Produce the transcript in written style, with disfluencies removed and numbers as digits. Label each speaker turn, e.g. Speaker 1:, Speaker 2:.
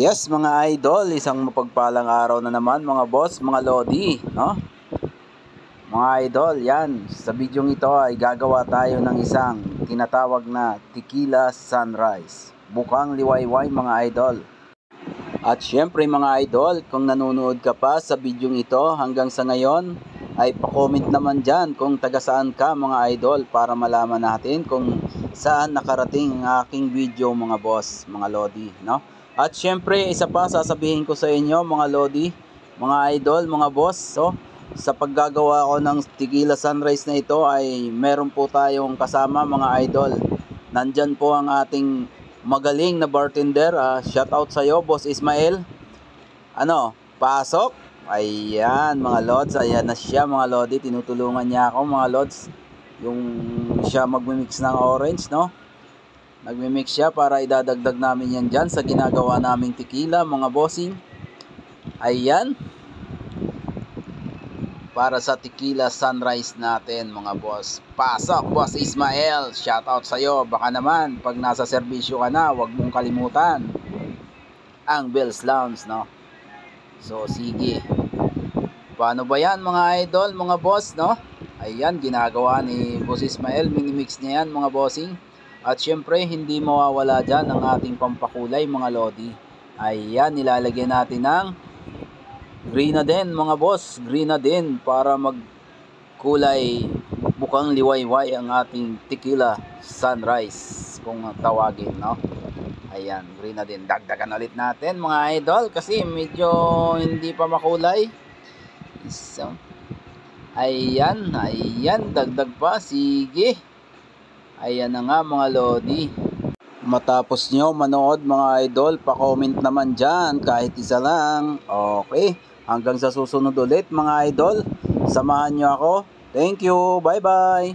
Speaker 1: Yes mga idol, isang mapagpalang araw na naman mga boss, mga lodi, no? Mga idol, yan, sa bidyong ito ay gagawa tayo ng isang tinatawag na Tequila Sunrise. Bukang liwayway mga idol. At syempre mga idol, kung nanonood ka pa sa bidyong ito hanggang sa ngayon, ay pa-comment naman dyan kung taga saan ka mga idol para malaman natin kung saan nakarating ang aking video mga boss, mga lodi, no? At syempre, isa pa sasabihin ko sa inyo mga lodi, mga idol, mga boss, so sa paggagawa ko ng Tequila Sunrise na ito ay meron po tayong kasama mga idol. Nandyan po ang ating magaling na bartender. Shout out sa iyo, Boss Ismael. Ano, pasok? Ayan mga lods, ayan na siya mga lodi. Tinutulungan niya ako mga lods. Yung siya magmimix ng orange, no? Nagmimix siya para idadagdag namin yan dyan sa ginagawa naming tequila mga bossing. Ayan. Para sa Tequila Sunrise natin mga boss. Pasok Boss Ismael. Shout out sa iyo. Baka naman pag nasa serbisyo ka na, wag mong kalimutan ang Bell's Lounge, no? So sige. Paano ba yan mga idol, mga boss, no? Ayan, ginagawa ni Boss Ismael. Minimix niya yan mga bossing. At syempre, hindi mawawala dyan ang ating pampakulay mga lodi. Ayan, nilalagyan natin ng grenadine mga boss. Grenadine para magkulay bukang liwayway ang ating Tequila Sunrise kung tawagin, no? Ayan, grenadine. Dagdagan ulit natin mga idol kasi medyo hindi pa makulay. So, ayan, dagdag pa. Sige. Ayan na nga mga lodi. Matapos nyo manood mga idol, pa-comment naman dyan kahit isa lang. Okay, hanggang sa susunod ulit mga idol. Samahan nyo ako. Thank you, bye bye.